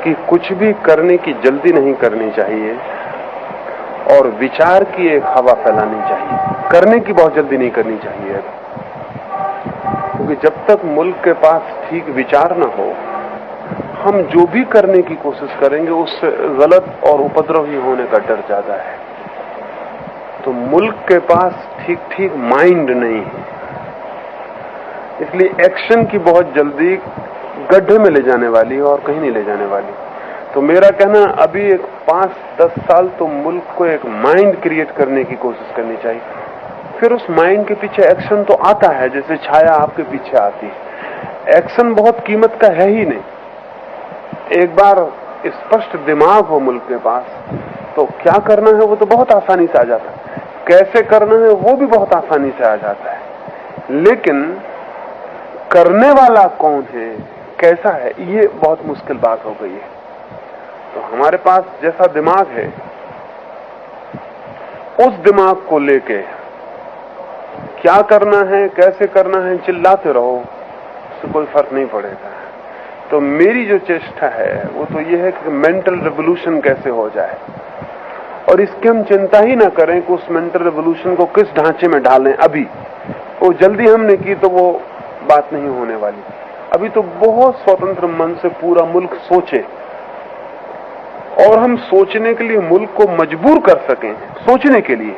कि कुछ भी करने की जल्दी नहीं करनी चाहिए और विचार की एक हवा फैलानी चाहिए। करने की बहुत जल्दी नहीं करनी चाहिए, क्योंकि जब तक मुल्क के पास ठीक विचार न हो, हम जो भी करने की कोशिश करेंगे उससे गलत और उपद्रव ही होने का डर ज्यादा है। तो मुल्क के पास ठीक ठीक माइंड नहीं है, इसलिए एक्शन की बहुत जल्दी गड्ढे में ले जाने वाली और कहीं नहीं ले जाने वाली। तो मेरा कहना, अभी एक 5-10 साल तो मुल्क को एक माइंड क्रिएट करने की कोशिश करनी चाहिए। फिर उस माइंड के पीछे एक्शन तो आता है, जैसे छाया आपके पीछे आती है। एक्शन बहुत कीमत का है ही नहीं। एक बार स्पष्ट दिमाग हो मुल्क के पास, तो क्या करना है वो तो बहुत आसानी से आ जाता है, कैसे करना है वो भी बहुत आसानी से आ जाता है। लेकिन करने वाला कौन है, कैसा है, ये बहुत मुश्किल बात हो गई है। तो हमारे पास जैसा दिमाग है, उस दिमाग को लेके क्या करना है, कैसे करना है, चिल्लाते रहो, उससे कोई फर्क नहीं पड़ेगा। तो मेरी जो चेष्टा है वो तो ये है कि मेंटल रेवोल्यूशन कैसे हो जाए, और इसकी हम चिंता ही ना करें कि उस मेंटल रेवोल्यूशन को किस ढांचे में डालें। अभी वो जल्दी हमने की तो वो बात नहीं होने वाली। अभी तो बहुत स्वतंत्र मन से पूरा मुल्क सोचे, और हम सोचने के लिए मुल्क को मजबूर कर सकें, सोचने के लिए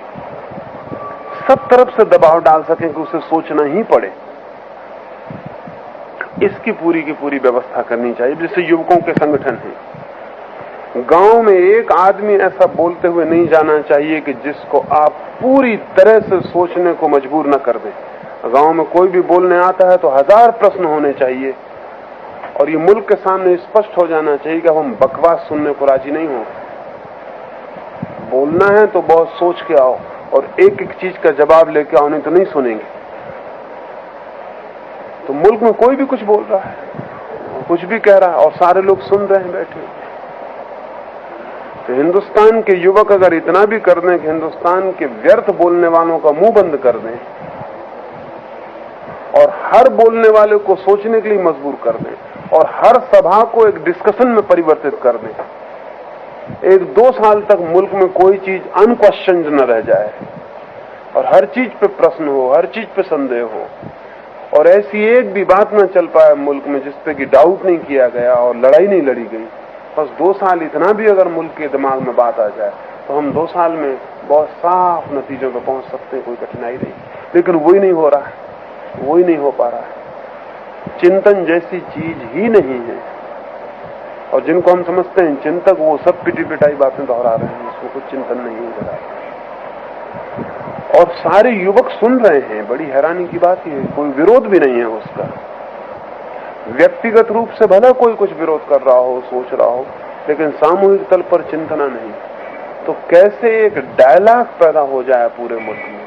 सब तरफ से दबाव डाल सकें कि उसे सोचना ही पड़े, इसकी पूरी की पूरी व्यवस्था करनी चाहिए। जैसे युवकों के संगठन हैं, गांव में एक आदमी ऐसा बोलते हुए नहीं जाना चाहिए कि जिसको आप पूरी तरह से सोचने को मजबूर न कर दें। गांव में कोई भी बोलने आता है तो 1000 प्रश्न होने चाहिए, और ये मुल्क के सामने स्पष्ट हो जाना चाहिए कि अब हम बकवास सुनने को राजी नहीं हो। बोलना है तो बहुत सोच के आओ और एक एक चीज का जवाब लेके आओ, नहीं तो नहीं सुनेंगे। तो मुल्क में कोई भी कुछ बोल रहा है, कुछ भी कह रहा है, और सारे लोग सुन रहे हैं बैठे। तो हिंदुस्तान के युवक अगर इतना भी कर दें कि हिंदुस्तान के व्यर्थ बोलने वालों का मुंह बंद कर दें और हर बोलने वाले को सोचने के लिए मजबूर कर दें, और हर सभा को एक डिस्कशन में परिवर्तित कर दें, 1-2 साल तक मुल्क में कोई चीज अनक्वेश्चन्ड न रह जाए, और हर चीज पे प्रश्न हो, हर चीज पे संदेह हो, और ऐसी एक भी बात न चल पाए मुल्क में जिसपे कि डाउट नहीं किया गया और लड़ाई नहीं लड़ी गई। बस 2 साल इतना भी अगर मुल्क के दिमाग में बात आ जाए तो हम 2 साल में बहुत साफ नतीजों पर पहुंच सकते हैं, कोई कठिनाई नहीं। लेकिन वही नहीं हो रहा है, वही नहीं हो पा रहा है। चिंतन जैसी चीज ही नहीं है, और जिनको हम समझते हैं चिंतक, वो सब पिटी पिटाई बातें दोहरा रहे हैं, उसमें कुछ चिंतन नहीं हो रहा। और सारे युवक सुन रहे हैं, बड़ी हैरानी की बात ये, कोई विरोध भी नहीं है उसका। व्यक्तिगत रूप से भला कोई कुछ विरोध कर रहा हो, सोच रहा हो, लेकिन सामूहिक तल पर चिंतना नहीं। तो कैसे एक डायलॉग पैदा हो जाए पूरे मुल्क में।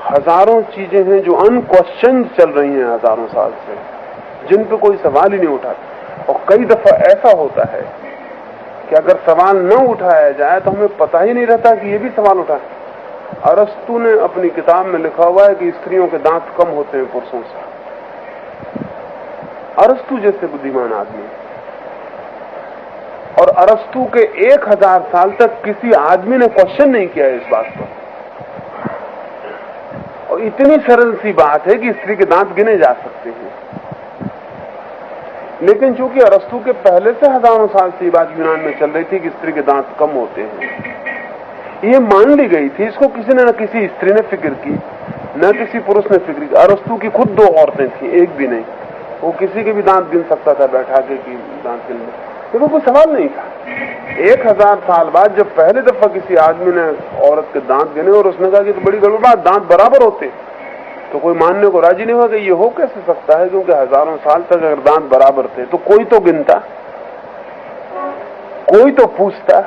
हजारों चीजें हैं जो अनक्वेश्चन चल रही हैं हजारों साल से, जिन पे कोई सवाल ही नहीं उठाता। और कई दफा ऐसा होता है कि अगर सवाल न उठाया जाए तो हमें पता ही नहीं रहता कि ये भी सवाल उठा। अरस्तु ने अपनी किताब में लिखा हुआ है कि स्त्रियों के दांत कम होते हैं पुरुषों से। अरस्तु जैसे बुद्धिमान आदमी, और अरस्तु के 1000 साल तक किसी आदमी ने क्वेश्चन नहीं किया इस बात पर। और इतनी सरल सी बात है कि स्त्री के दांत गिने जा सकते हैं, लेकिन चूंकि अरस्तु के पहले से हजारों साल से बात यूनान में चल रही थी कि स्त्री के दांत कम होते हैं, ये मान ली गई थी। इसको किसी ने, न किसी स्त्री ने फिक्र की, न किसी पुरुष ने फिक्र की। अरस्तु की खुद 2 औरतें थी, एक भी नहीं। वो किसी के भी दांत गिन सकता था बैठा के कि दांत गिन ले, तो कोई सवाल नहीं था। 1000 साल बाद जब पहले दफा किसी आदमी ने औरत के दांत गिने और उसने कहा कि तो बड़ी गड़बड़ बात, दांत बराबर होते, तो कोई मानने को राजी नहीं हुआ कि ये हो कैसे सकता है, क्योंकि हजारों साल तक अगर दांत बराबर थे तो कोई तो गिनता, कोई तो पूछता।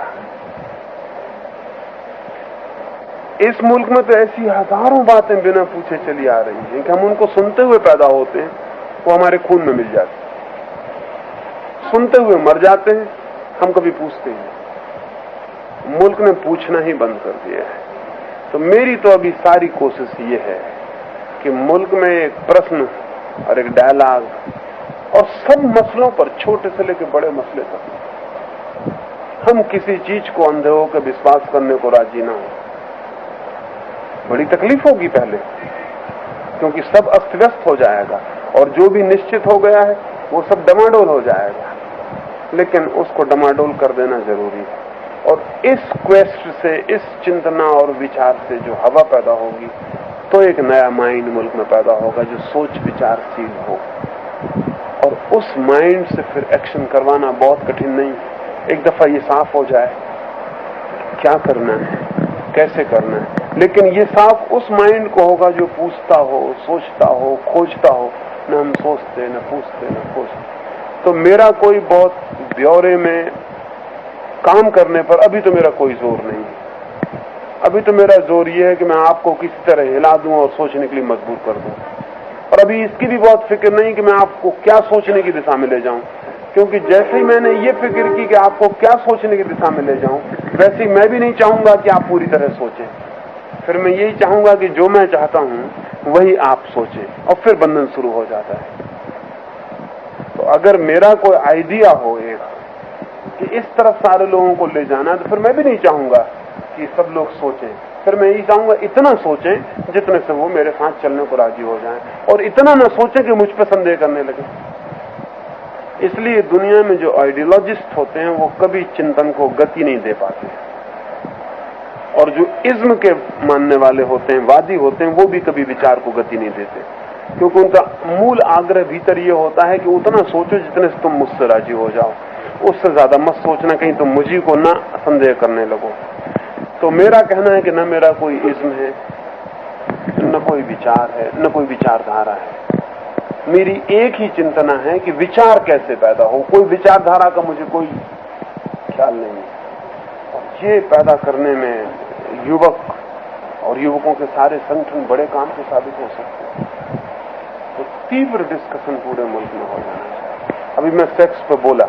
इस मुल्क में तो ऐसी हजारों बातें बिना पूछे चली आ रही हैं कि हम उनको सुनते हुए पैदा होते हैं, वो हमारे खून में मिल जाती, सुनते हुए मर जाते हैं, हम कभी पूछते हैं। मुल्क ने पूछना ही बंद कर दिया है। तो मेरी तो अभी सारी कोशिश ये है कि मुल्क में एक प्रश्न और एक डायलॉग और सब मसलों पर, छोटे से लेकर बड़े मसले तक, हम किसी चीज को अंधे होकर विश्वास करने को राजी ना हो। बड़ी तकलीफ होगी पहले, क्योंकि सब अस्त व्यस्त हो जाएगा और जो भी निश्चित हो गया है वो सब डमाडोल हो जाएगा। लेकिन उसको डमाडोल कर देना जरूरी है। और इस क्वेस्ट से, इस चिंतना और विचार से जो हवा पैदा होगी, तो एक नया माइंड मुल्क में पैदा होगा जो सोच विचारशील हो। और उस माइंड से फिर एक्शन करवाना बहुत कठिन नहीं। एक दफा ये साफ हो जाए क्या करना है, कैसे करना है। लेकिन ये साफ उस माइंड को होगा जो पूछता हो, सोचता हो, खोजता हो। न हम सोचते, न पूछते, न खोजते। तो मेरा कोई बहुत ब्यौरे में काम करने पर अभी तो मेरा कोई जोर नहीं है। अभी तो मेरा जोर ये है कि मैं आपको किसी तरह हिला दूं और सोचने के लिए मजबूर कर दूं। और अभी इसकी भी बहुत फिक्र नहीं कि मैं आपको क्या सोचने की दिशा में ले जाऊं, क्योंकि जैसे ही मैंने ये फिक्र की कि आपको क्या सोचने की दिशा में ले जाऊं, वैसे ही मैं भी नहीं चाहूंगा कि आप पूरी तरह सोचें। फिर मैं यही चाहूंगा कि जो मैं चाहता हूं वही आप सोचें, और फिर बंधन शुरू हो जाता है। तो अगर मेरा कोई आइडिया हो एक कि इस तरफ सारे लोगों को ले जाना, तो फिर मैं भी नहीं चाहूंगा कि सब लोग सोचें। फिर मैं यही चाहूंगा इतना सोचें जितने से वो मेरे साथ चलने को राजी हो जाएं, और इतना ना सोचें कि मुझ पर संदेह करने लगे। इसलिए दुनिया में जो आइडियोलॉजिस्ट होते हैं वो कभी चिंतन को गति नहीं दे पाते, और जो इज्म के मानने वाले होते हैं, वादी होते हैं, वो भी कभी विचार को गति नहीं देते, क्योंकि उनका मूल आग्रह भीतर ये होता है कि उतना सोचो जितने से तुम मुझसे राजी हो जाओ, उससे ज्यादा मत सोचना कहीं तुम मुझी को ना संदेह करने लगो। तो मेरा कहना है कि न मेरा कोई इज्म है, न कोई विचार है, न कोई विचारधारा है। मेरी एक ही चिंतना है कि विचार कैसे पैदा हो। कोई विचारधारा का मुझे कोई ख्याल नहीं है। और ये पैदा करने में युवक और युवकों के सारे संगठन बड़े काम के साबित हो सकते हैं। तो तीव्र डिस्कशन पूरे मुल्क में हो जाना चाहिए। अभी मैं सेक्स पे बोला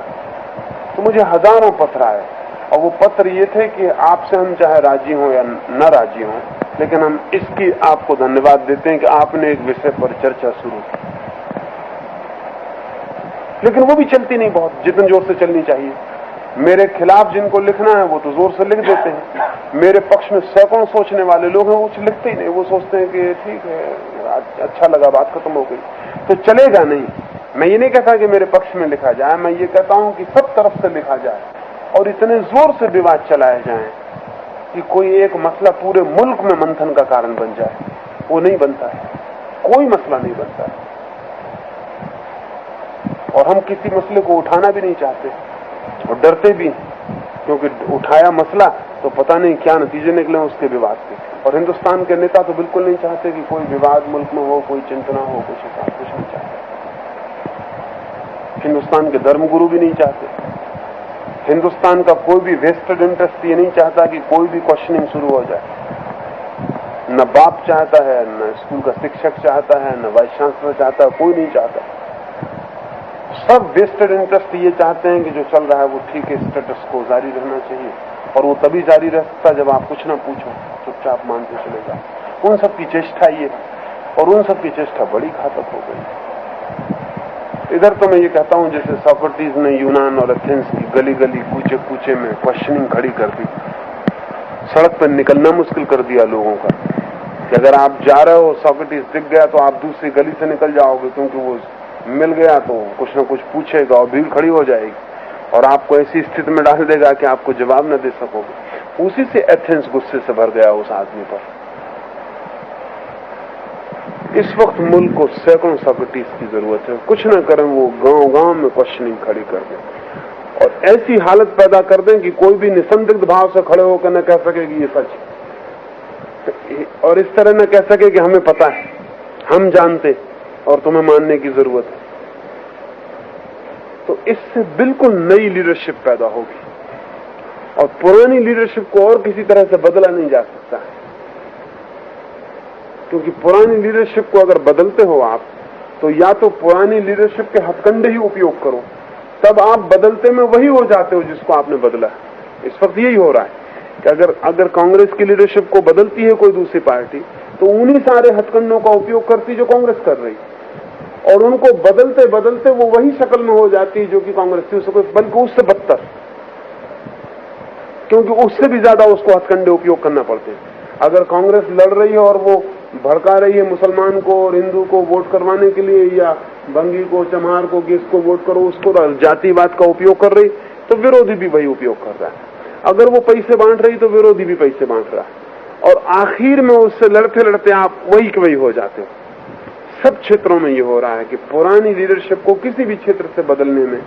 तो मुझे हजारों पत्र आए, और वो पत्र ये थे कि आपसे हम चाहे राजी हों या न राजी हों, लेकिन हम इसकी आपको धन्यवाद देते हैं कि आपने एक विषय पर चर्चा शुरू की। लेकिन वो भी चलती नहीं बहुत जितने जोर से चलनी चाहिए। मेरे खिलाफ जिनको लिखना है वो तो जोर से लिख देते हैं। मेरे पक्ष में सैकड़ों सोचने वाले लोग हैं, वो कुछ लिखते ही नहीं। वो सोचते हैं कि ठीक है, अच्छा लगा, बात खत्म हो गई। तो चलेगा नहीं। मैं ये नहीं कहता कि मेरे पक्ष में लिखा जाए, मैं ये कहता हूं कि सब तरफ से लिखा जाए और इतने जोर से विवाद चलाए जाएं कि कोई एक मसला पूरे मुल्क में मंथन का कारण बन जाए। वो नहीं बनता है, कोई मसला नहीं बनता है। और हम किसी मसले को उठाना भी नहीं चाहते और डरते भी, क्योंकि उठाया मसला तो पता नहीं क्या नतीजे निकले उसके विवाद के। और हिंदुस्तान के नेता तो बिल्कुल नहीं चाहते कि कोई विवाद मुल्क में हो, कोई चिंतना हो, कुछ हिसाब, कुछ नहीं चाहते। हिंदुस्तान के धर्मगुरु भी नहीं चाहते। हिंदुस्तान का कोई भी वेस्टेड इंटरेस्ट ये नहीं चाहता कि कोई भी क्वेश्चनिंग शुरू हो जाए। न बाप चाहता है, न स्कूल का शिक्षक चाहता है, न वाइस चांसलर चाहता है, कोई नहीं चाहता। सब वेस्टेड इंटरेस्ट ये चाहते हैं कि जो चल रहा है वो ठीक है, स्टेटस को जारी रहना चाहिए। और वो तभी जारी रह सकता है जब आप कुछ ना पूछो, चुपचाप मानते चले जाओ। उन सब की चेष्टा ये, और उन सब की चेष्टा बड़ी घातक हो गई। इधर तो मैं ये कहता हूं जैसे सोक्रेटिस ने यूनान और एथेंस की गली गली, कूचे कूचे में क्वेश्चनिंग खड़ी कर दी। सड़क पर निकलना मुश्किल कर दिया लोगों का कि अगर आप जा रहे हो, सोक्रेटिस दिख गया तो आप दूसरी गली से निकल जाओगे, क्योंकि वो मिल गया तो कुछ ना कुछ पूछेगा और भीड़ खड़ी हो जाएगी और आपको ऐसी स्थिति में डाल देगा कि आपको जवाब न दे सकोगे। उसी से एथेंस गुस्से से भर गया उस आदमी पर। इस वक्त मुल्क को सैकड़ों सोक्रेटिस की जरूरत है। कुछ न करें वो गांव गांव में क्वेश्चनिंग खड़ी कर दें और ऐसी हालत पैदा कर दें कि कोई भी निसंदिग्ध भाव से खड़े होकर न कह सके कि ये सच है, और इस तरह न कह सके कि हमें पता है, हम जानते और तुम्हें मानने की जरूरत है। तो इससे बिल्कुल नई लीडरशिप पैदा होगी और पुरानी लीडरशिप को और किसी तरह से बदला नहीं जा सकता है, क्योंकि पुरानी लीडरशिप को अगर बदलते हो आप तो या तो पुरानी लीडरशिप के हथकंडे ही उपयोग करो, तब आप बदलते में वही हो जाते हो जिसको आपने बदला। इस वक्त यही हो रहा है कि अगर कांग्रेस की लीडरशिप को बदलती है कोई दूसरी पार्टी तो उन्हीं सारे हथकंडों का उपयोग करती जो कांग्रेस कर रही। और उनको बदलते बदलते वो वही शक्ल में हो जाती है जो कि कांग्रेस थी, उससे बल्कि उससे बदतर, क्योंकि उससे भी ज्यादा उसको हथकंडे उपयोग करना पड़ते हैं। अगर कांग्रेस लड़ रही है और वो भड़का रही है मुसलमान को और हिंदू को वोट करवाने के लिए, या बंगी को, चमार को, कि इसको वोट करो, उसको जातिवाद का उपयोग कर रही, तो विरोधी भी वही उपयोग कर रहा है। अगर वो पैसे बांट रही तो विरोधी भी पैसे बांट रहा है, और आखिर में उससे लड़ते लड़ते आप वही के वही हो जाते हो। सब क्षेत्रों में ये हो रहा है कि पुरानी लीडरशिप को किसी भी क्षेत्र से बदलने में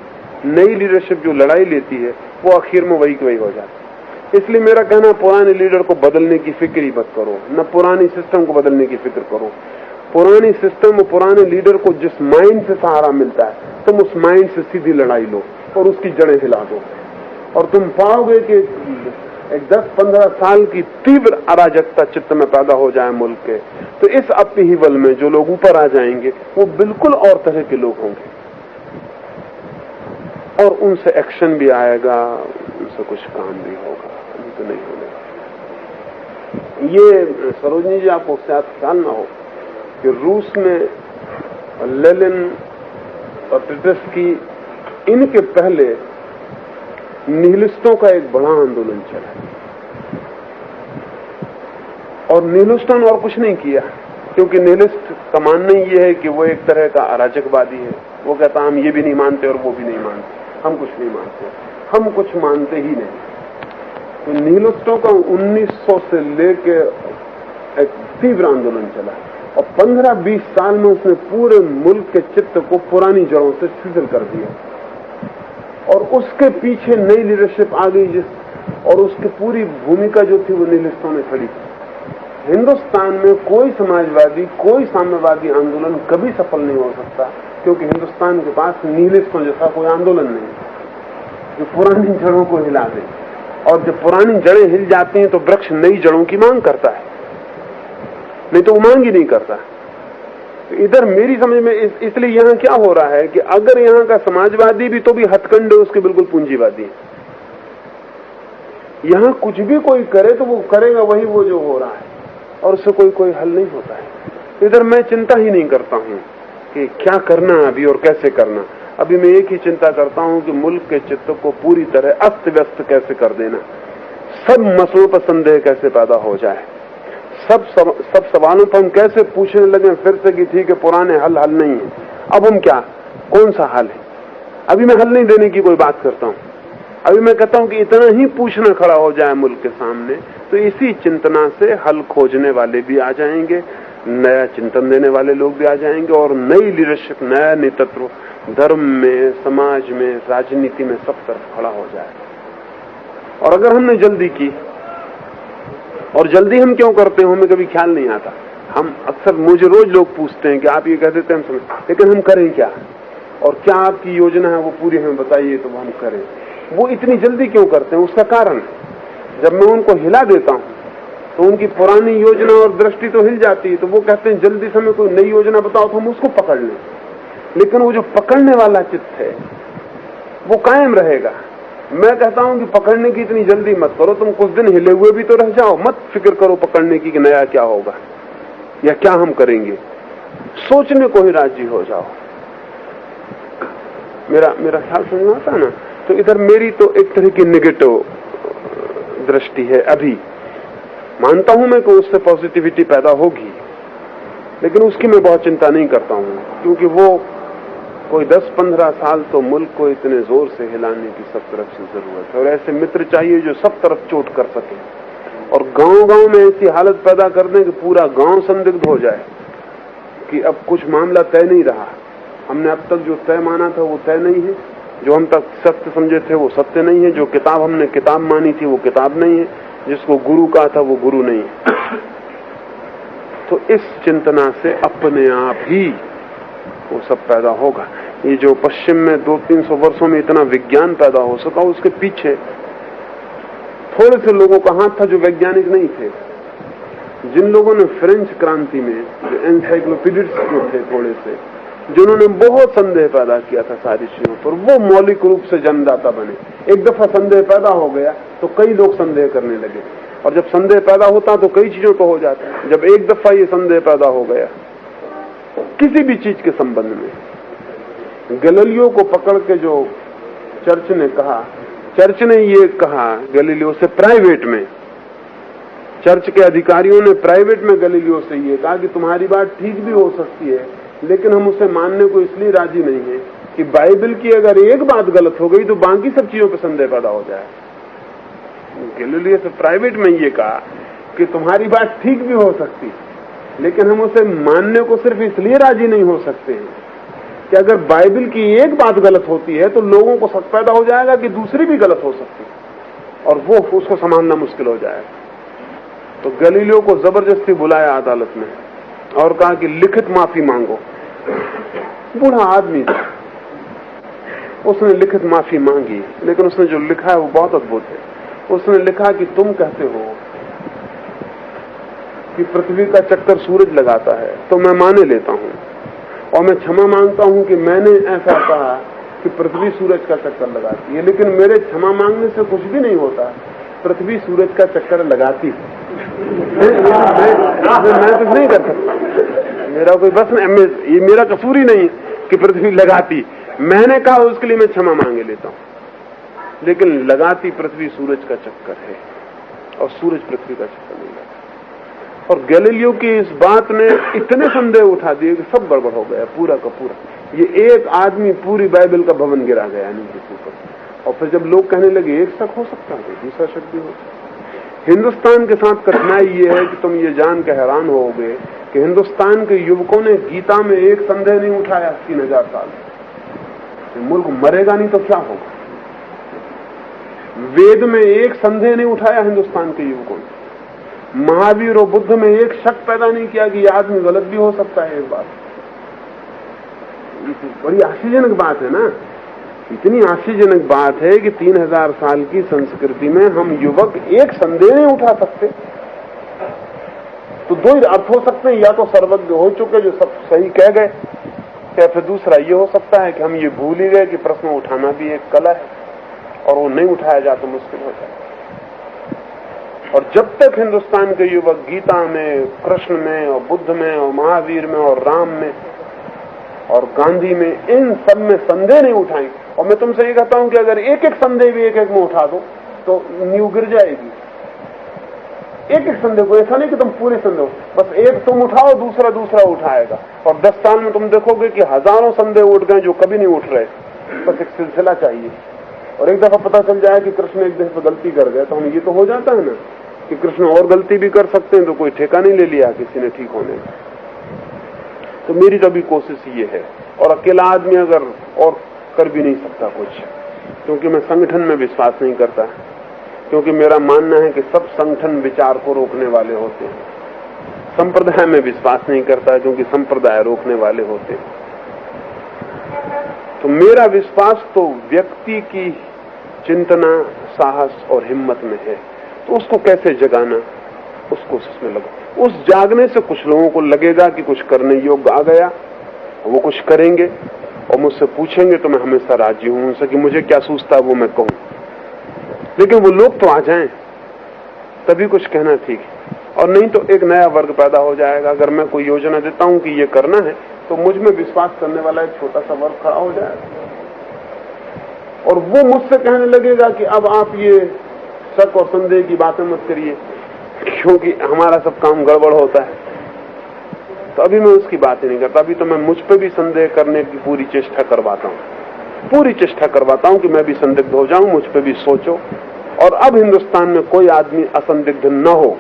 नई लीडरशिप जो लड़ाई लेती है वो आखिर में वही के वही हो जाती है। इसलिए मेरा कहना, पुराने लीडर को बदलने की फिक्र ही मत करो, न पुरानी सिस्टम को बदलने की फिक्र करो। पुरानी सिस्टम और पुराने लीडर को जिस माइंड से सहारा मिलता है, तुम उस माइंड से सीधी लड़ाई लो और उसकी जड़ें हिला दो, और तुम पाओगे कि एक 10-15 साल की तीव्र अराजकता चित्त में पैदा हो जाए मुल्क के। तो इस अपहीवल में जो लोग ऊपर आ जाएंगे वो बिल्कुल और तरह के लोग होंगे, और उनसे एक्शन भी आएगा, उनसे कुछ काम भी होगा, तो नहीं होगा। ये सरोजनी जी, आपको शायद ख्याल ना हो कि रूस में लेनिन और ट्रोत्स्की, इनके पहले निहिलिस्टों का एक बड़ा आंदोलन चला, और निहिलिस्टों ने और कुछ नहीं किया, क्योंकि निहिलिस्ट का मानना ये है कि वो एक तरह का अराजकवादी है। वो कहता हम ये भी नहीं मानते और वो भी नहीं मानते, हम कुछ नहीं मानते, हम कुछ मानते ही नहीं। तो निहिलिस्टों का 1900 से लेके एक तीव्र आंदोलन चला, और 15-20 साल में उसने पूरे मुल्क के चित्त को पुरानी जड़ों से शिथिल कर दिया, और उसके पीछे नई लीडरशिप आ गई और उसकी पूरी भूमिका जो थी वो निहिलिस्टों ने खड़ी की। हिंदुस्तान में कोई समाजवादी, कोई साम्यवादी आंदोलन कभी सफल नहीं हो सकता, क्योंकि हिंदुस्तान के पास निहिलिस्टों जैसा कोई आंदोलन नहीं जो पुरानी जड़ों को हिला दे। और जब पुरानी जड़ें हिल जाती हैं तो वृक्ष नई जड़ों की मांग करता है, नहीं तो वो मांग ही नहीं करता। तो इधर मेरी समझ में इसलिए यहां क्या हो रहा है कि अगर यहां का समाजवादी भी तो भी हथकंडे उसके बिल्कुल पूंजीवादी है। यहां कुछ भी कोई करे तो वो करेगा वही वो जो हो रहा है, और उससे कोई हल नहीं होता है। इधर मैं चिंता ही नहीं करता हूं कि क्या करना अभी और कैसे करना। अभी मैं एक ही चिंता करता हूं कि मुल्क के चित्त को पूरी तरह अस्त व्यस्त कैसे कर देना, सब मसलों पर संदेह कैसे पैदा हो जाए, सब सवालों पर हम कैसे पूछने लगे फिर से कि ठीक है पुराने हल नहीं है, अब हम क्या, कौन सा हल है। अभी मैं हल नहीं देने की कोई बात करता हूं, अभी मैं कहता हूं कि इतना ही पूछना खड़ा हो जाए मुल्क के सामने, तो इसी चिंतना से हल खोजने वाले भी आ जाएंगे, नया चिंतन देने वाले लोग भी आ जाएंगे, और नई लीडरशिप, नया नेतृत्व धर्म में, समाज में, राजनीति में सब तरफ खड़ा हो जाए। और अगर हमने जल्दी की, और जल्दी हम क्यों करते हैं हमें कभी ख्याल नहीं आता। हम अक्सर, मुझे रोज लोग पूछते हैं कि आप ये कह देते हैं हम समझ, लेकिन हम करें क्या, और क्या आपकी योजना है वो पूरी हमें बताइए तो हम करें। वो इतनी जल्दी क्यों करते हैं, उसका कारण जब मैं उनको हिला देता हूं तो उनकी पुरानी योजना और दृष्टि तो हिल जाती है, तो वो कहते हैं जल्दी से हमें कोई नई योजना बताओ तो हम उसको पकड़ लें। लेकिन वो जो पकड़ने वाला चित्त है वो कायम रहेगा। मैं कहता हूं कि पकड़ने की इतनी जल्दी मत करो, तुम कुछ दिन हिले हुए भी तो रह जाओ, मत फिक्र करो पकड़ने की कि नया क्या होगा या क्या हम करेंगे, सोचने को ही राजी हो जाओ। मेरा ख्याल समझ में आता ना। तो इधर मेरी तो एक तरह की नेगेटिव दृष्टि है। अभी मानता हूं मैं कि उससे पॉजिटिविटी पैदा होगी, लेकिन उसकी मैं बहुत चिंता नहीं करता हूं, क्योंकि वो कोई 10-15 साल तो मुल्क को इतने जोर से हिलाने की सब तरफ से जरूरत है, और ऐसे मित्र चाहिए जो सब तरफ चोट कर सके, और गांव-गांव में ऐसी हालत पैदा कर दें कि पूरा गांव संदिग्ध हो जाए कि अब कुछ मामला तय नहीं रहा, हमने अब तक जो तय माना था वो तय नहीं है, जो हम तक सत्य समझे थे वो सत्य नहीं है, जो किताब हमने किताब मानी थी वो किताब नहीं है, जिसको गुरु कहा था वो गुरु नहीं है। तो इस चिंतना से अपने आप ही वो सब पैदा होगा। ये जो पश्चिम में 200-300 वर्षों में इतना विज्ञान पैदा हो सका, उसके पीछे थोड़े से लोगों का हाथ था जो वैज्ञानिक नहीं थे। जिन लोगों ने फ्रेंच क्रांति में, जो एनसाइक्लोपीडिस्ट जो थे थोड़े से, जिन्होंने बहुत संदेह पैदा किया था सारी चीजों पर, वो मौलिक रूप से जन्मदाता बने। एक दफा संदेह पैदा हो गया तो कई लोग संदेह करने लगे, और जब संदेह पैदा होता तो कई चीजों पर हो जाता है। जब एक दफा ये संदेह पैदा हो गया किसी भी चीज के संबंध में। गैलीलियो को पकड़ के जो चर्च ने ये कहा गैलीलियो से प्राइवेट में, चर्च के अधिकारियों ने प्राइवेट में गैलीलियो से ये कहा कि तुम्हारी बात ठीक भी हो सकती है, लेकिन हम उसे मानने को इसलिए राजी नहीं है कि बाइबल की अगर एक बात गलत हो गई तो बाकी सब चीजों पर संदेह पैदा हो जाए। गैलीलियो से प्राइवेट में ये कहा कि तुम्हारी बात ठीक भी हो सकती, लेकिन हम उसे मानने को सिर्फ इसलिए राजी नहीं हो सकते हैं कि अगर बाइबल की एक बात गलत होती है तो लोगों को शक पैदा हो जाएगा कि दूसरी भी गलत हो सकती है और वो उसको संभालना मुश्किल हो जाएगा। तो गैलीलियो को जबरदस्ती बुलाया अदालत में और कहा कि लिखित माफी मांगो। बूढ़ा आदमी था, उसने लिखित माफी मांगी, लेकिन उसने जो लिखा है वो बहुत अद्भुत है। उसने लिखा कि तुम कहते हो कि पृथ्वी का चक्कर सूरज लगाता है, तो मैं माने लेता हूं और मैं क्षमा मांगता हूं कि मैंने ऐसा कहा कि पृथ्वी सूरज का चक्कर लगाती है, लेकिन मेरे क्षमा मांगने से कुछ भी नहीं होता। पृथ्वी सूरज का चक्कर लगाती मैं कुछ नहीं कर सकता, मेरा कोई बस नहीं, ये मेरा कसूर ही नहीं कि पृथ्वी लगाती। मैंने कहा उसके लिए मैं क्षमा मांगे लेता हूं, लेकिन लगाती पृथ्वी सूरज का चक्कर है और सूरज पृथ्वी का चक्कर नहीं लगाता। और गैलीलियो की इस बात ने इतने संदेह उठा दिए कि सब गड़बड़ हो गया पूरा का पूरा। ये एक आदमी पूरी बाइबल का भवन गिरा गया नीचे के ऊपर। और फिर जब लोग कहने लगे एक शक हो सकता है दूसरा शक भी हो सकता है। हिंदुस्तान के साथ कठिनाई ये है कि तुम ये जान के हैरान होगे कि हिंदुस्तान के युवकों ने गीता में एक संदेह नहीं उठाया 3000 साल। मुल्क मरेगा नहीं तो क्या होगा। वेद में एक संदेह नहीं उठाया हिंदुस्तान के युवकों ने। महावीर और बुद्ध में एक शक पैदा नहीं किया कि यह आदमी गलत भी हो सकता है। एक बात बड़ी आश्चर्यजनक बात है ना, इतनी आश्चर्यजनक बात है कि 3000 साल की संस्कृति में हम युवक एक संदेह नहीं उठा सकते। तो दो ही अर्थ हो सकते हैं, या तो सर्वज्ञ हो चुके जो सब सही कह गए, या फिर दूसरा ये हो सकता है कि हम ये भूल ही गए कि प्रश्न उठाना भी एक कला है और वो नहीं उठाया जाए तो मुश्किल हो जाए। और जब तक हिंदुस्तान के युवक गीता में, कृष्ण में और बुद्ध में और महावीर में और राम में और गांधी में, इन सब में संदेह नहीं उठाएंगे, और मैं तुमसे ये कहता हूं कि अगर एक एक संदेह भी एक एक में उठा दो तो नींव गिर जाएगी। एक एक संदेह को, ऐसा नहीं कि तुम पूरे संदेह, बस एक तुम उठाओ दूसरा उठाएगा, और 10 साल में तुम देखोगे कि हजारों संदेह उठ गए जो कभी नहीं उठ रहे। बस एक सिलसिला चाहिए। और एक दफा पता चल जाए कि कृष्ण एक दिन पर गलती कर गए तो हम ये तो हो जाता है ना कि कृष्ण और गलती भी कर सकते हैं, तो कोई ठेका नहीं ले लिया किसी ने ठीक होने का। तो मेरी तो अभी कोशिश ये है, और अकेला आदमी अगर और कर भी नहीं सकता कुछ, क्योंकि मैं संगठन में विश्वास नहीं करता, क्योंकि मेरा मानना है कि सब संगठन विचार को रोकने वाले होते हैं। संप्रदाय में विश्वास नहीं करता क्योंकि संप्रदाय रोकने वाले होते हैं। तो मेरा विश्वास तो व्यक्ति की चिंतना, साहस और हिम्मत में है। तो उसको कैसे जगाना, उस कोशिश में लगो। उस जागने से कुछ लोगों को लगेगा कि कुछ करने योग्य आ गया, वो कुछ करेंगे और मुझसे पूछेंगे तो मैं हमेशा राजी हूं उनसे कि मुझे क्या सूझता है वो मैं कहूं। लेकिन वो लोग तो आ जाएं तभी कुछ कहना ठीक है, और नहीं तो एक नया वर्ग पैदा हो जाएगा। अगर मैं कोई योजना देता हूं कि ये करना है तो मुझ में विश्वास करने वाला एक छोटा सा वर्ग खड़ा हो जाएगा, और वो मुझसे कहने लगेगा कि अब आप ये शक और संदेह की बातें मत करिए क्योंकि हमारा सब काम गड़बड़ होता है। तो अभी मैं उसकी बात ही नहीं करता। अभी तो मैं मुझ पे भी संदेह करने की पूरी चेष्टा करवाता हूं कि मैं भी संदिग्ध हो जाऊं, मुझ पे भी सोचो। और अब हिंदुस्तान में कोई आदमी असंदिग्ध न हो,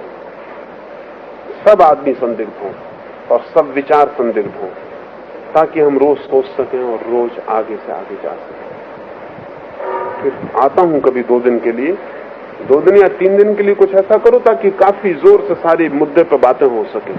सब आदमी संदिग्ध हो और सब विचार संदिग्ध हो, ताकि हम रोज सोच सकें और रोज आगे से आगे जा सकें। फिर आता हूं कभी 2 दिन के लिए, 2 दिन या 3 दिन के लिए कुछ ऐसा करो ताकि काफी जोर से सारे मुद्दे पर बातें हो सके।